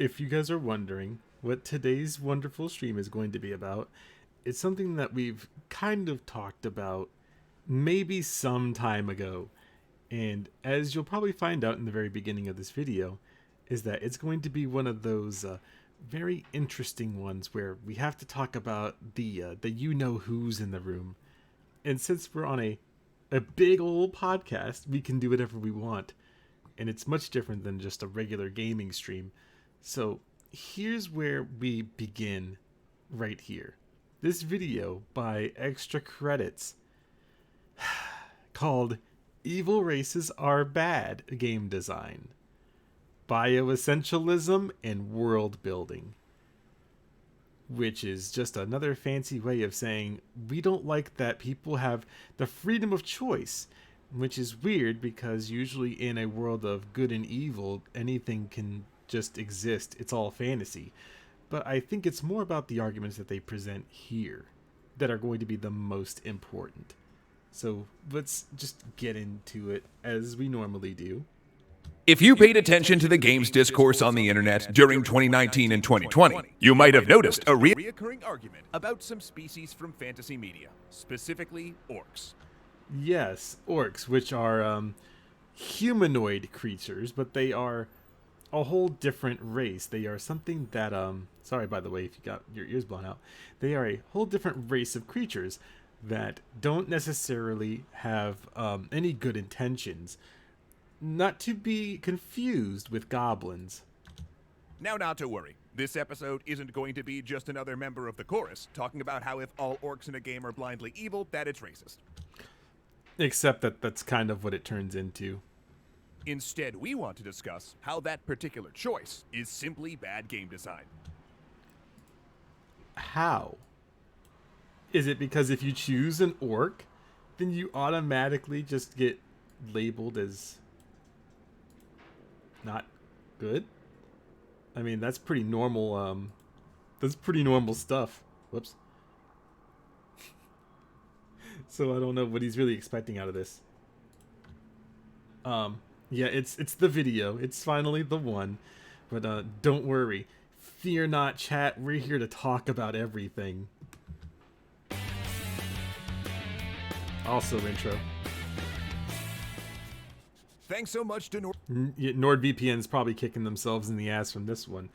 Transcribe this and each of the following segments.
if you guys are wondering what today's wonderful stream is going to be about, it's something that we've kind of talked about maybe some time ago. And as you'll probably find out in the very beginning of this video, is that it's going to be one of those very interesting ones where we have to talk about the you know who's in the room. And since we're on a big old podcast, we can do whatever we want. And it's much different than just a regular gaming stream. So here's where we begin right here. This video by Extra Credits called Evil Races Are Bad Game Design, Bioessentialism and World Building. Which is just another fancy way of saying we don't like that people have the freedom of choice, which is weird because usually in a world of good and evil, anything can just exist. It's all fantasy. But I think it's more about the arguments that they present here that are going to be the most important. So let's just get into it as we normally do. If you paid attention to the games discourse on the internet during 2019 and 2020, you might have noticed a reoccurring argument about some species from fantasy media, specifically orcs. Yes, orcs, which are humanoid creatures, but they are a whole different race. They are something that, sorry by the way if you got your ears blown out, they are a whole different race of creatures that don't necessarily have any good intentions. Not to be confused with goblins. Now, not to worry. This episode isn't going to be just another member of the chorus talking about how if all orcs in a game are blindly evil, that it's racist. Except that that's kind of what it turns into. Instead, we want to discuss how that particular choice is simply bad game design. How? Is it because if you choose an orc, then you automatically just get labeled as not good? I mean, that's pretty normal, that's pretty normal stuff. Whoops. So I don't know what he's really expecting out of this. Yeah, it's the video. It's finally the one. But don't worry. Fear not, chat. We're here to talk about everything. Also intro. Thanks so much to NordVPN's probably kicking themselves in the ass from this one.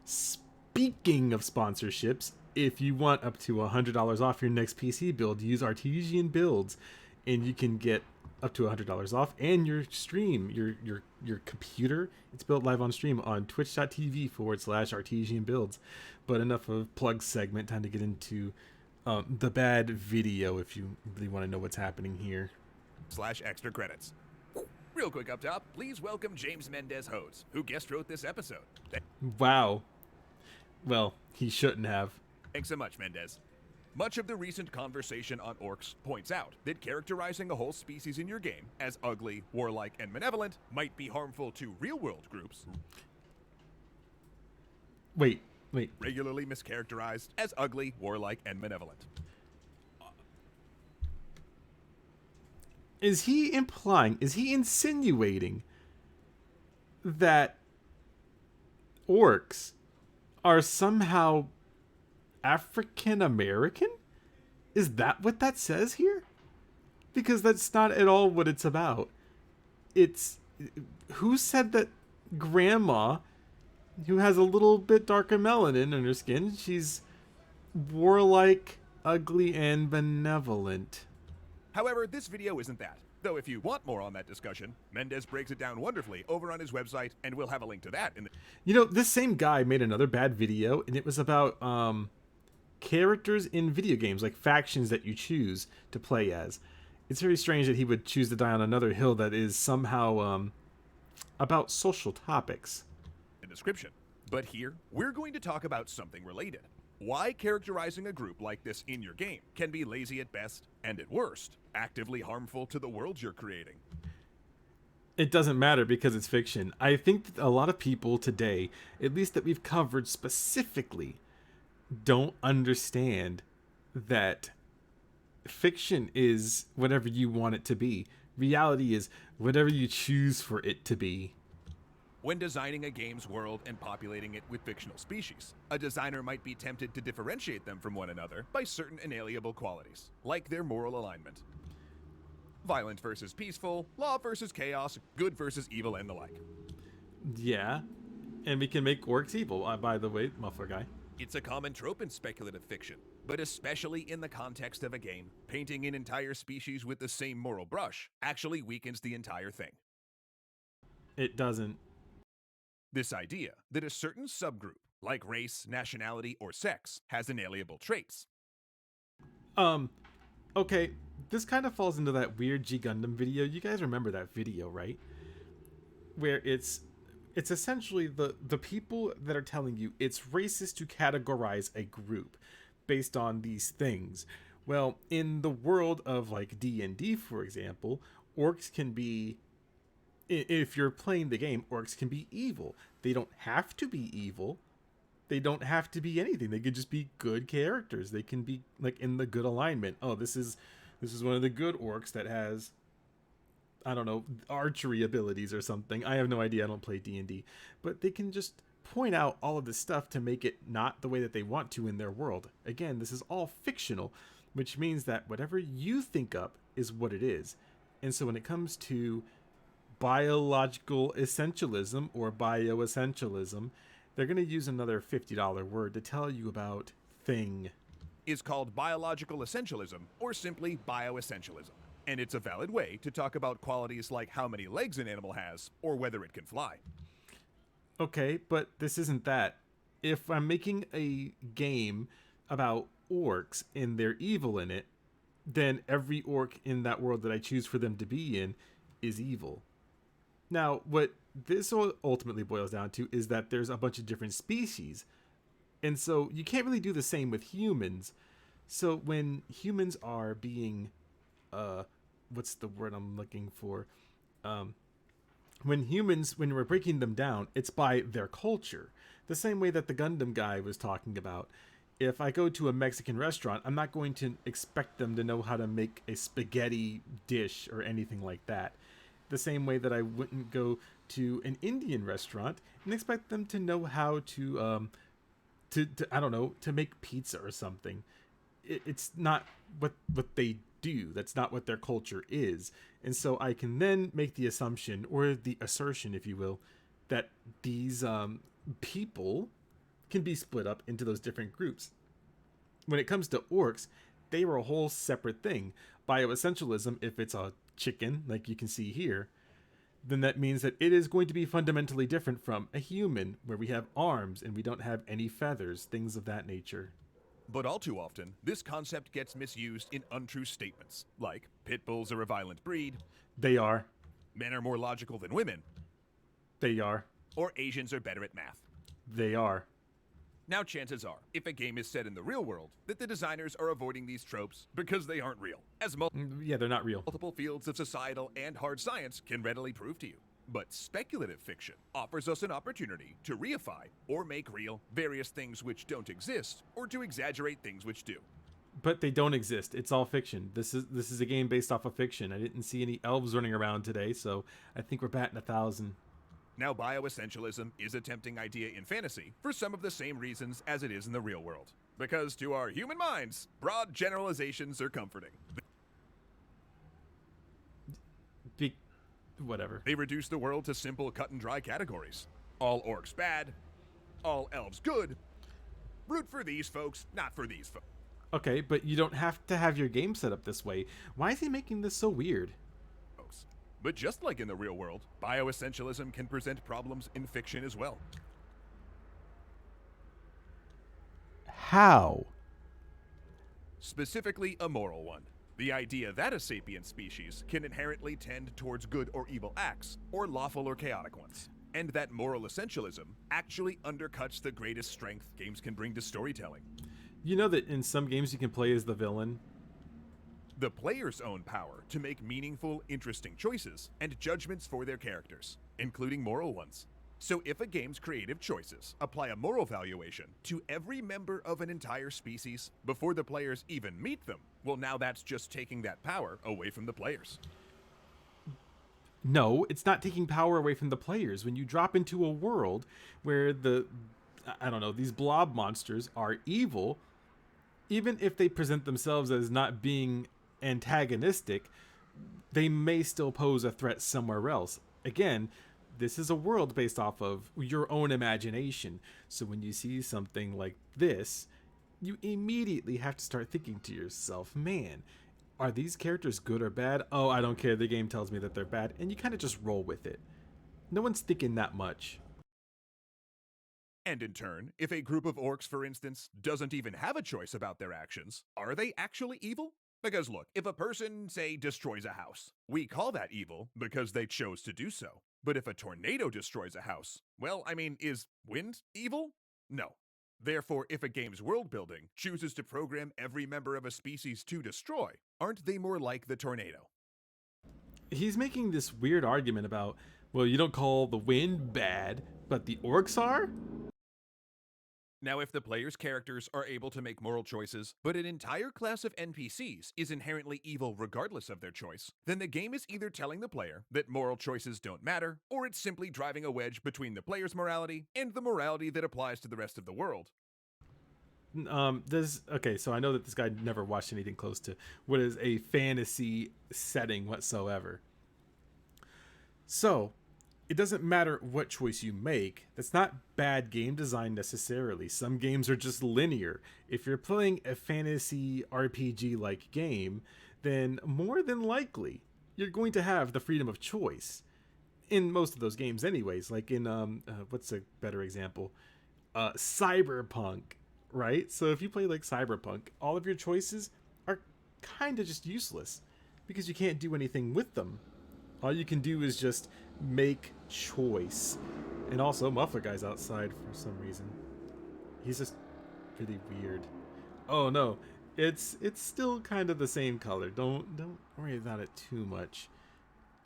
Speaking of sponsorships, if you want up to $100 off your next PC build, use Artesian Builds, and you can get up to $100 off. And your stream, your computer, it's built live on stream on twitch.tv/Artesian Builds. But enough of plug segment. Time to get into the bad video if you really want to know what's happening here. /extra credits. Real quick up top, please welcome James Mendez Hose, who guest wrote this episode. Wow. Well, he shouldn't have. Thanks so much, Mendez. Much of the recent conversation on orcs points out that characterizing a whole species in your game as ugly, warlike, and malevolent might be harmful to real-world groups. Wait. Regularly mischaracterized as ugly, warlike, and malevolent. Is he insinuating that orcs are somehow African American? Is that what that says here? Because that's not at all what it's about. It's who said that grandma, who has a little bit darker melanin in her skin, she's warlike, ugly, and benevolent. However, this video isn't that. Though if you want more on that discussion, Mendez breaks it down wonderfully over on his website, and we'll have a link to that in the... You know, this same guy made another bad video, and it was about characters in video games, like factions that you choose to play as. It's very strange that he would choose to die on another hill that is somehow about social topics. The description. But here, we're going to talk about something related. Why characterizing a group like this in your game can be lazy at best, and at worst, actively harmful to the world you're creating. It doesn't matter because it's fiction. I think that a lot of people today, at least that we've covered specifically, don't understand that fiction is whatever you want it to be. Reality is whatever you choose for it to be. When designing a game's world and populating it with fictional species, a designer might be tempted to differentiate them from one another by certain inalienable qualities, like their moral alignment. Violent versus peaceful, law versus chaos, good versus evil, and the like. Yeah. And we can make orcs evil, by the way, muffler guy. It's a common trope in speculative fiction, but especially in the context of a game, painting an entire species with the same moral brush actually weakens the entire thing. It doesn't. This idea that a certain subgroup, like race, nationality, or sex, has inalienable traits. Okay, this kind of falls into that weird G Gundam video. You guys remember that video, right? Where it's essentially the people that are telling you it's racist to categorize a group based on these things. Well, in the world of like D&D, for example, orcs can be, if you're playing the game, orcs can be evil. They don't have to be evil. They don't have to be anything. They could just be good characters. They can be like in the good alignment. Oh, this is one of the good orcs that has, I don't know, archery abilities or something. I have no idea. I don't play D&D. But they can just point out all of this stuff to make it not the way that they want to in their world. Again, this is all fictional, which means that whatever you think up is what it is. And so when it comes to biological essentialism or bioessentialism, they're going to use another $50 word to tell you about thing. Is called biological essentialism or simply bioessentialism. And it's a valid way to talk about qualities like how many legs an animal has or whether it can fly. Okay, but this isn't that. If I'm making a game about orcs and they're evil in it, then every orc in that world that I choose for them to be in is evil. Now, what this ultimately boils down to is that there's a bunch of different species. And so you can't really do the same with humans. So when humans are being, what's the word I'm looking for? When we're breaking them down, it's by their culture. The same way that the Gundam guy was talking about. If I go to a Mexican restaurant, I'm not going to expect them to know how to make a spaghetti dish or anything like that. The same way that I wouldn't go to an Indian restaurant and expect them to know how to I don't know, to make pizza or something. It's not what they do. That's not what their culture is. And so I can then make the assumption, or the assertion, if you will, that these people can be split up into those different groups. When it comes to orcs, they were a whole separate thing. Bioessentialism, if it's a chicken, like you can see here, then that means that it is going to be fundamentally different from a human, where we have arms and we don't have any feathers, things of that nature. But all too often, this concept gets misused in untrue statements, like pit bulls are a violent breed, They are. men are more logical than women, They are. or Asians are better at math. They are. Now, chances are, if a game is set in the real world, that the designers are avoiding these tropes because they aren't real, as Yeah, they're not real. multiple fields of societal and hard science can readily prove to you. But speculative fiction offers us an opportunity to reify or make real various things which don't exist, or to exaggerate things which do. But they don't exist. It's all fiction. This is a game based off of fiction. I didn't see any elves running around today, so I think we're batting 1,000. Now, bioessentialism is a tempting idea in fantasy for some of the same reasons as it is in the real world. Because to our human minds, broad generalizations are comforting. Whatever. They reduce the world to simple cut and dry categories. All orcs bad, all elves good. Root for these folks, not for these folks. Okay, but you don't have to have your game set up this way. Why is he making this so weird? But just like in the real world, bioessentialism can present problems in fiction as well. How? Specifically, a moral one. The idea that a sapient species can inherently tend towards good or evil acts, or lawful or chaotic ones. And that moral essentialism actually undercuts the greatest strength games can bring to storytelling. You know that in some games you can play as the villain? The player's own power to make meaningful, interesting choices and judgments for their characters, including moral ones. So if a game's creative choices apply a moral valuation to every member of an entire species before the players even meet them, well, now that's just taking that power away from the players. No, it's not taking power away from the players. When you drop into a world where I don't know, these blob monsters are evil, even if they present themselves as not being antagonistic, they may still pose a threat somewhere else. Again, this is a world based off of your own imagination. So when you see something like this, you immediately have to start thinking to yourself, man, are these characters good or bad? Oh, I don't care. The game tells me that they're bad. And you kind of just roll with it. No one's thinking that much. And in turn, if a group of orcs, for instance, doesn't even have a choice about their actions, are they actually evil? Because look, if a person, say, destroys a house, we call that evil because they chose to do so. But if a tornado destroys a house, well, I mean, is wind evil? No. Therefore, if a game's world building chooses to program every member of a species to destroy, aren't they more like the tornado? He's making this weird argument about, well, you don't call the wind bad, but the orcs are? Now, if the player's characters are able to make moral choices, but an entire class of NPCs is inherently evil regardless of their choice, then the game is either telling the player that moral choices don't matter, or it's simply driving a wedge between the player's morality and the morality that applies to the rest of the world. Okay, so I know that this guy never watched anything close to what is a fantasy setting whatsoever. So, it doesn't matter what choice you make. That's not bad game design necessarily. Some games are just linear. If you're playing a fantasy RPG like game, then more than likely you're going to have the freedom of choice in most of those games anyways, like in what's a better example? Cyberpunk, right? So if you play like Cyberpunk, all of your choices are kind of just useless because you can't do anything with them. All you can do is just make choice. And also, Muffler Guy's outside for some reason. He's just really weird. Oh no, it's still kind of the same color. Don't worry about it too much.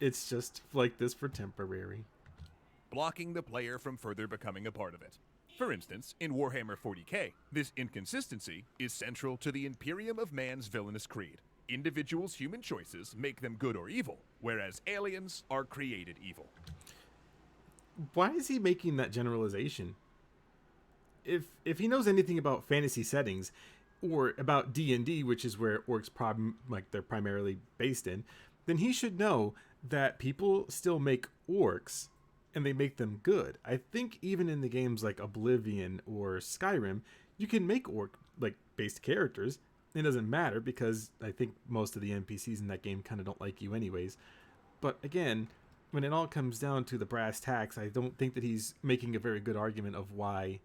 It's just like this for temporary. Blocking the player from further becoming a part of it. For instance, in Warhammer 40k, this inconsistency is central to the Imperium of Man's villainous creed. Individuals' human choices make them good or evil, whereas aliens are created evil. Why is he making that generalization? If he knows anything about fantasy settings or about D&D, which is where orcs they're primarily based in, then he should know that people still make orcs and they make them good. I think even in the games like Oblivion or Skyrim, you can make orc like based characters. It doesn't matter because I think most of the NPCs in that game kind of don't like you anyways. But again, when it all comes down to the brass tacks, I don't think that he's making a very good argument of why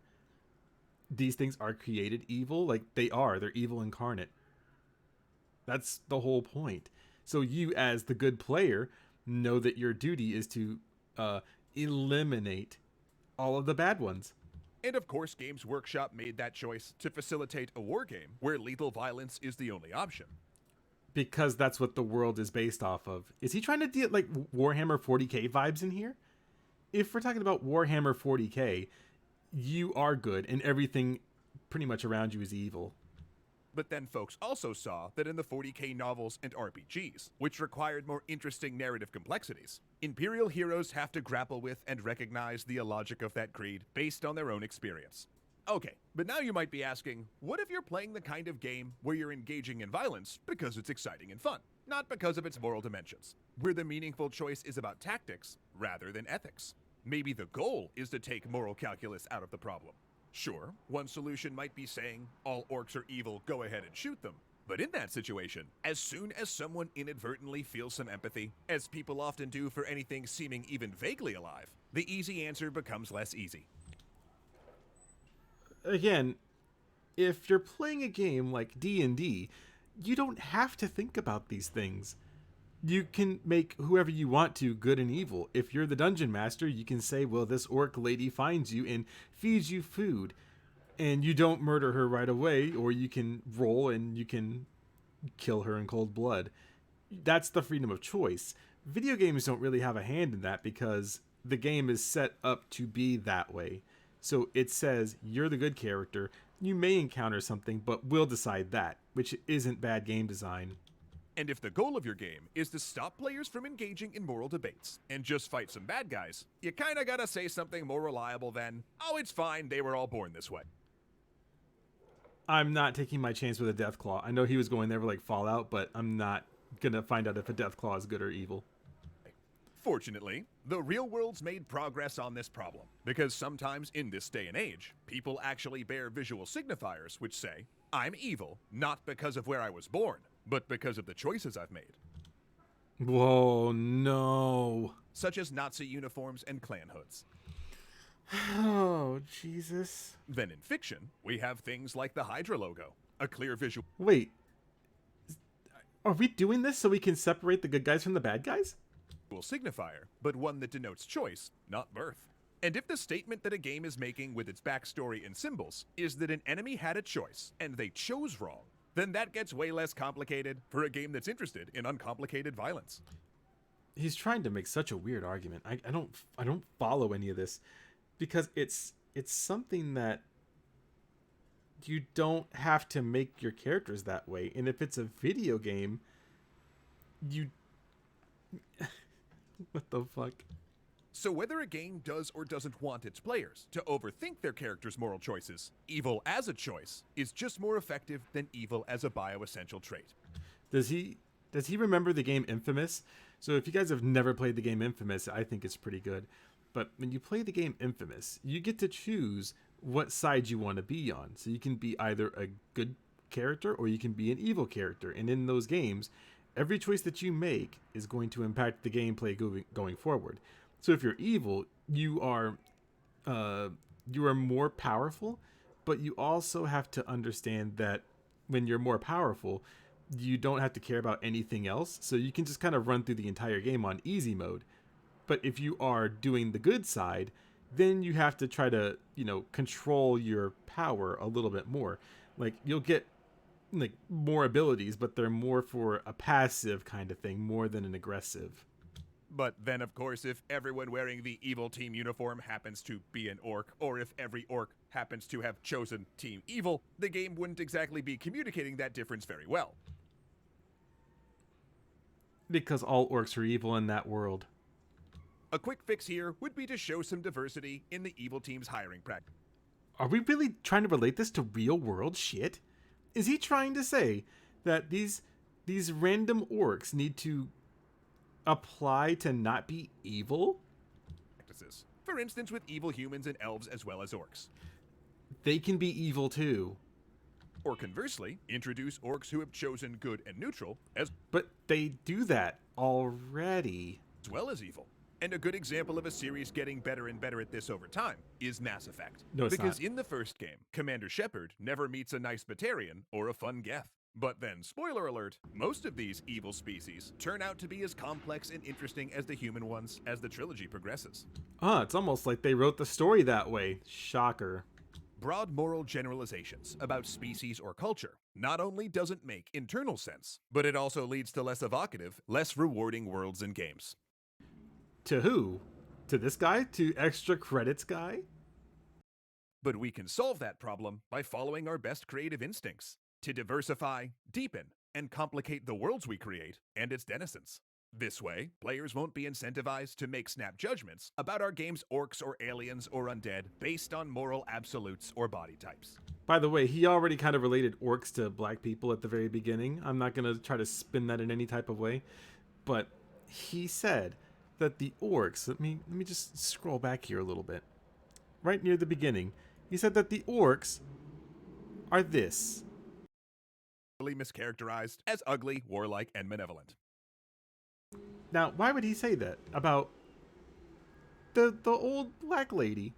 these things are created evil. Like they're evil incarnate. That's the whole point. So you, as the good player, know that your duty is to eliminate all of the bad ones. And of course, Games Workshop made that choice to facilitate a wargame where lethal violence is the only option. Because that's what the world is based off of. Is he trying to deal like Warhammer 40k vibes in here? If we're talking about Warhammer 40k, you are good and everything pretty much around you is evil. But then folks also saw that in the 40k novels and RPGs, which required more interesting narrative complexities, Imperial heroes have to grapple with and recognize the illogic of that creed based on their own experience. Okay, but now you might be asking, what if you're playing the kind of game where you're engaging in violence because it's exciting and fun, not because of its moral dimensions, where the meaningful choice is about tactics rather than ethics? Maybe the goal is to take moral calculus out of the problem. Sure, one solution might be saying, all orcs are evil, go ahead and shoot them. But in that situation, as soon as someone inadvertently feels some empathy, as people often do for anything seeming even vaguely alive, the easy answer becomes less easy. Again, if you're playing a game like D&D, you don't have to think about these things. You can make whoever you want to good and evil. If you're the dungeon master, you can say, well, this orc lady finds you and feeds you food, and you don't murder her right away, or you can roll and you can kill her in cold blood. That's the freedom of choice. Video games don't really have a hand in that because the game is set up to be that way. So it says you're the good character. You may encounter something, but we'll decide that, which isn't bad game design. And if the goal of your game is to stop players from engaging in moral debates and just fight some bad guys, you kinda gotta say something more reliable than, oh, it's fine, they were all born this way. I'm not taking my chance with a Death Claw. I know he was going there for like Fallout, but I'm not gonna find out if a Death Claw is good or evil. Fortunately, the real world's made progress on this problem, because sometimes in this day and age, people actually bear visual signifiers which say, I'm evil, not because of where I was born, but because of the choices I've made. Whoa, no. Such as Nazi uniforms and clan hoods. Oh, Jesus. Then in fiction, we have things like the Hydra logo, a clear visual Wait. Are we doing this so we can separate the good guys from the bad guys? signifier, but one that denotes choice, not birth. And if the statement that a game is making with its backstory and symbols is that an enemy had a choice and they chose wrong, then that gets way less complicated for a game that's interested in uncomplicated violence. He's trying to make such a weird argument. I don't follow any of this because it's something that you don't have to make your characters that way. And if it's a video game, you what the fuck? So whether a game does or doesn't want its players to overthink their characters' moral choices, evil as a choice is just more effective than evil as a bioessential trait. Does he remember the game Infamous? So if you guys have never played the game Infamous, I think it's pretty good. But when you play the game Infamous, you get to choose what side you want to be on. So you can be either a good character or you can be an evil character. And in those games, every choice that you make is going to impact the gameplay going forward. So if you're evil, you are more powerful, but you also have to understand that when you're more powerful, you don't have to care about anything else. So you can just kind of run through the entire game on easy mode. But if you are doing the good side, then you have to try to, control your power a little bit more. Like you'll get like more abilities, but they're more for a passive kind of thing more than an aggressive. But then, of course, if everyone wearing the evil team uniform happens to be an orc, or if every orc happens to have chosen Team Evil, the game wouldn't exactly be communicating that difference very well. Because all orcs are evil in that world. A quick fix here would be to show some diversity in the evil team's hiring practice. Are we really trying to relate this to real world shit? Is he trying to say that these random orcs need to apply to not be evil? For instance, with evil humans and elves as well as orcs. They can be evil too. Or conversely, introduce orcs who have chosen good and neutral But they do that already. as well as evil. And a good example of a series getting better and better at this over time is Mass Effect. No, it's because not. in the first game, Commander Shepard never meets a nice Batarian or a fun Geth. But then, spoiler alert, most of these evil species turn out to be as complex and interesting as the human ones as the trilogy progresses. It's almost like they wrote the story that way. Shocker. Broad moral generalizations about species or culture not only doesn't make internal sense, but it also leads to less evocative, less rewarding worlds and games. To who? To this guy? To extra credits guy? But we can solve that problem by following our best creative instincts to diversify, deepen, and complicate the worlds we create and its denizens. This way, players won't be incentivized to make snap judgments about our game's orcs or aliens or undead based on moral absolutes or body types. By the way, he already kind of related orcs to black people at the very beginning. I'm not going to try to spin that in any type of way. But he said that the orcs, let me just scroll back here a little bit. Right near the beginning, he said that the orcs are this. Mischaracterized as ugly, warlike, and malevolent. Now, why would he say that about the old black lady?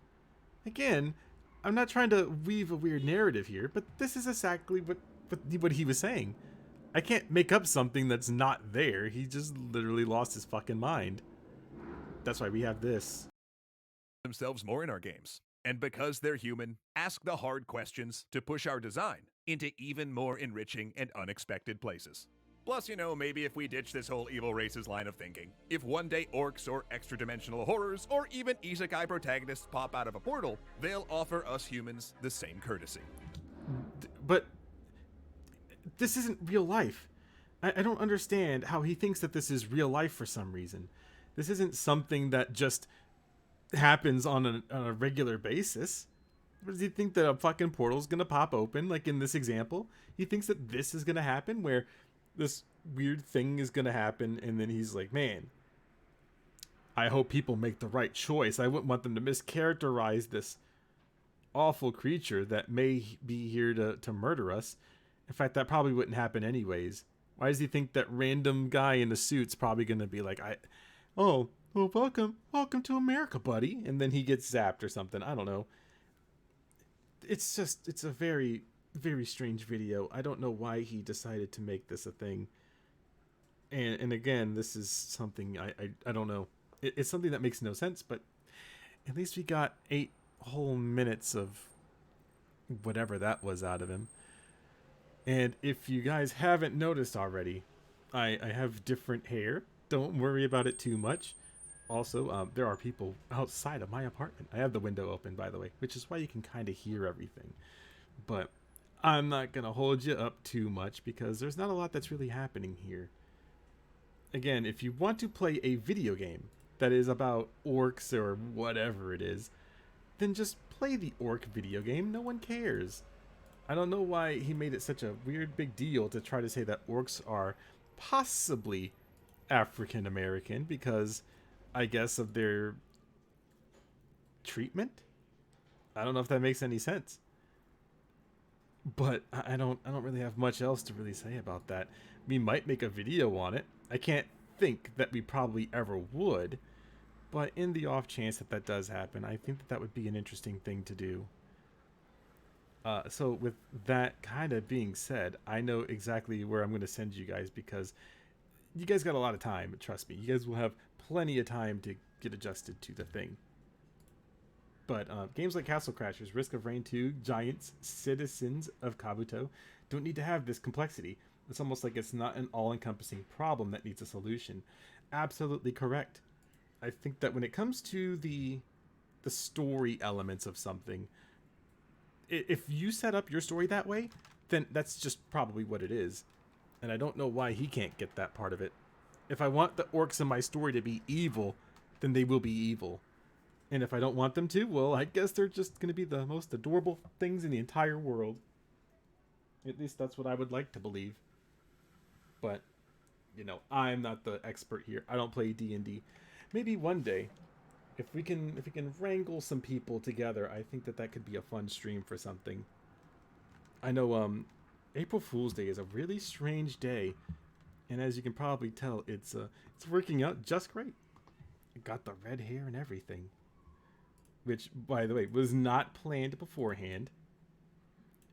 Again, I'm not trying to weave a weird narrative here, but this is exactly what he was saying. I can't make up something that's not there. He just literally lost his fucking mind. That's why we have this. Themselves more in our games. And because they're human, ask the hard questions to push our design into even more enriching and unexpected places. Plus, maybe if we ditch this whole evil races line of thinking, if one day orcs or extra-dimensional horrors or even isekai protagonists pop out of a portal, they'll offer us humans the same courtesy. But this isn't real life. I don't understand how he thinks that this is real life for some reason. This isn't something that just happens on a regular basis. Does he think that a fucking portal's gonna pop open, like in this example? He thinks that this is gonna happen, where this weird thing is gonna happen, and then he's like, man, I hope people make the right choice. I wouldn't want them to mischaracterize this awful creature that may be here to murder us. In fact, that probably wouldn't happen anyways. Why does he think that random guy in the suit's probably gonna be like, oh, well, welcome to America, buddy, and then he gets zapped or something? I don't know. It's a very, very strange video. I don't know why he decided to make this a thing. And again, this is something I don't know. It's something that makes no sense, but at least we got 8 whole minutes of whatever that was out of him. And if you guys haven't noticed already, I have different hair. Don't worry about it too much. Also, there are people outside of my apartment. I have the window open, by the way, which is why you can kind of hear everything. But I'm not going to hold you up too much because there's not a lot that's really happening here. Again, if you want to play a video game that is about orcs or whatever it is, then just play the orc video game. No one cares. I don't know why he made it such a weird big deal to try to say that orcs are possibly African American because I guess of their treatment. I don't know if that makes any sense. But I don't really have much else to really say about that. We might make a video on it. I can't think that we probably ever would, but in the off chance that that does happen, I think that that would be an interesting thing to do. So with that kind of being said, I know exactly where I'm going to send you guys because you guys got a lot of time. Trust me, you guys will have plenty of time to get adjusted to the thing. But games like Castle Crashers, Risk of Rain 2, Giants, Citizens of Kabuto don't need to have this complexity. It's almost like it's not an all-encompassing problem that needs a solution. Absolutely correct. I think that when it comes to the story elements of something, if you set up your story that way, then that's just probably what it is. And I don't know why he can't get that part of it. If I want the orcs in my story to be evil, then they will be evil. And if I don't want them to, well, I guess they're just going to be the most adorable things in the entire world. At least that's what I would like to believe. But, you know, I'm not the expert here. I don't play D&D. Maybe one day, if we can wrangle some people together, I think that could be a fun stream for something. I know April Fool's Day is a really strange day, and as you can probably tell, it's working out just great. It got the red hair and everything. Which, by the way, was not planned beforehand.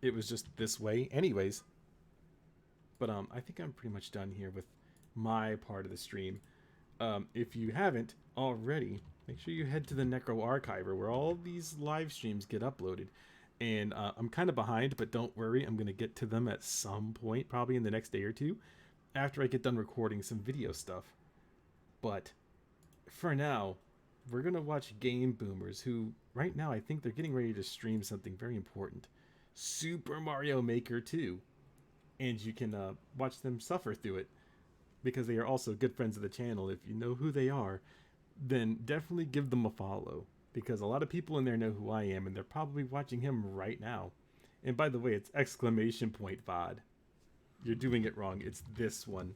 It was just this way anyways. But I think I'm pretty much done here with my part of the stream. If you haven't already, make sure you head to the Necro Archiver where all these live streams get uploaded. And I'm kind of behind, but don't worry, I'm going to get to them at some point, probably in the next day or two, after I get done recording some video stuff. But for now, we're going to watch Game Boomers, who right now I think they're getting ready to stream something very important. Super Mario Maker 2. And you can watch them suffer through it, because they are also good friends of the channel. If you know who they are, then definitely give them a follow, because a lot of people in there know who I am, and they're probably watching him right now. And by the way, it's exclamation point VOD. You're doing it wrong. It's this one.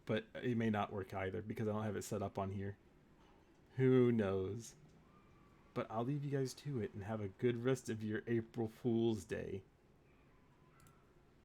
But it may not work either, because I don't have it set up on here. Who knows? But I'll leave you guys to it, and have a good rest of your April Fool's Day.